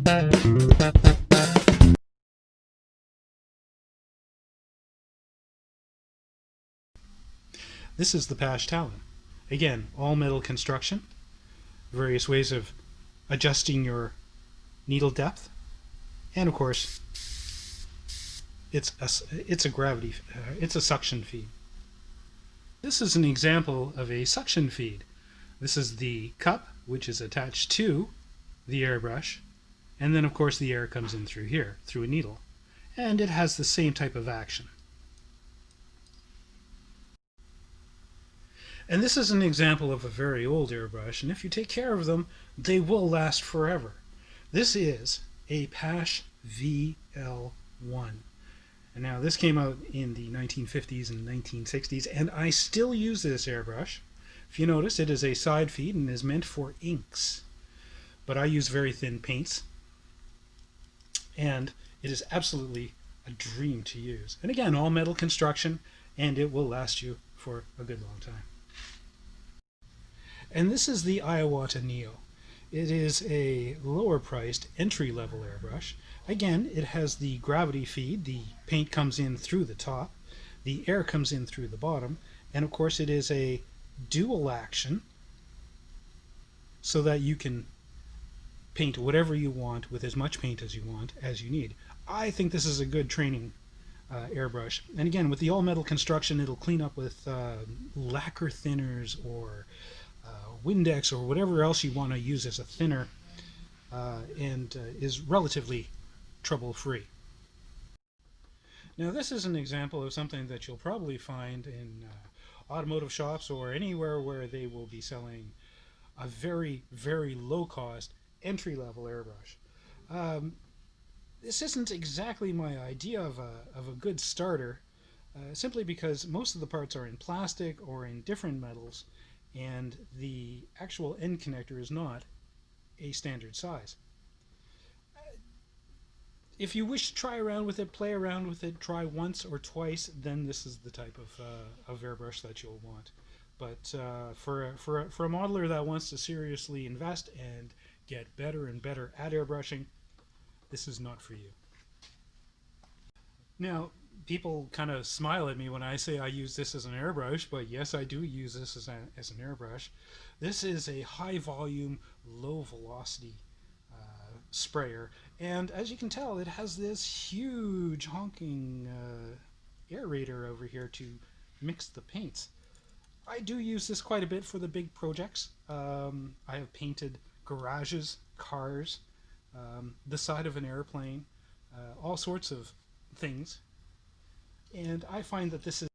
This is the Pash Talon. Again, all metal construction, various ways of adjusting your needle depth, and of course, it's a gravity, it's a suction feed. This is an example of a suction feed. This is the cup, which is attached to the airbrush, and then of course the air comes in through here, through a needle, and it has the same type of action. And this is an example of a very old airbrush, and if you take care of them, they will last forever. This is a Pash VL1. And now this came out in the 1950s and 1960s, and I still use this airbrush. If you notice, it is a side feed and is meant for inks. But I use very thin paints, and it is absolutely a dream to use. And again, all metal construction, and it will last you for a good long time. And this is the Iwata Neo. It is a lower priced entry-level airbrush. Again, it has the gravity feed. The paint comes in through the top, the air comes in through the bottom, and of course it is a dual action so that you can paint whatever you want with as much paint as you want as you need. I think this is a good training airbrush. And again, with the all-metal construction, it'll clean up with lacquer thinners or Windex or whatever else you want to use as a thinner, and is relatively trouble-free. Now this is an example of something that you'll probably find in automotive shops or anywhere where they will be selling a very, very low-cost entry-level airbrush. This isn't exactly my idea of a good starter, simply because most of the parts are in plastic or in different metals, and the actual end connector is not a standard size. If you wish to try around with it, play around with it, try once or twice, then this is the type of airbrush that you'll want. But for a modeler that wants to seriously invest and get better and better at airbrushing, this is not for you. Now, people kind of smile at me when I say I use this as an airbrush, but yes, I do use this as an airbrush. This is a high volume, low velocity sprayer, and as you can tell, it has this huge honking aerator over here to mix the paints. I do use this quite a bit for the big projects. I have painted garages, cars, the side of an airplane, all sorts of things. And I find that this is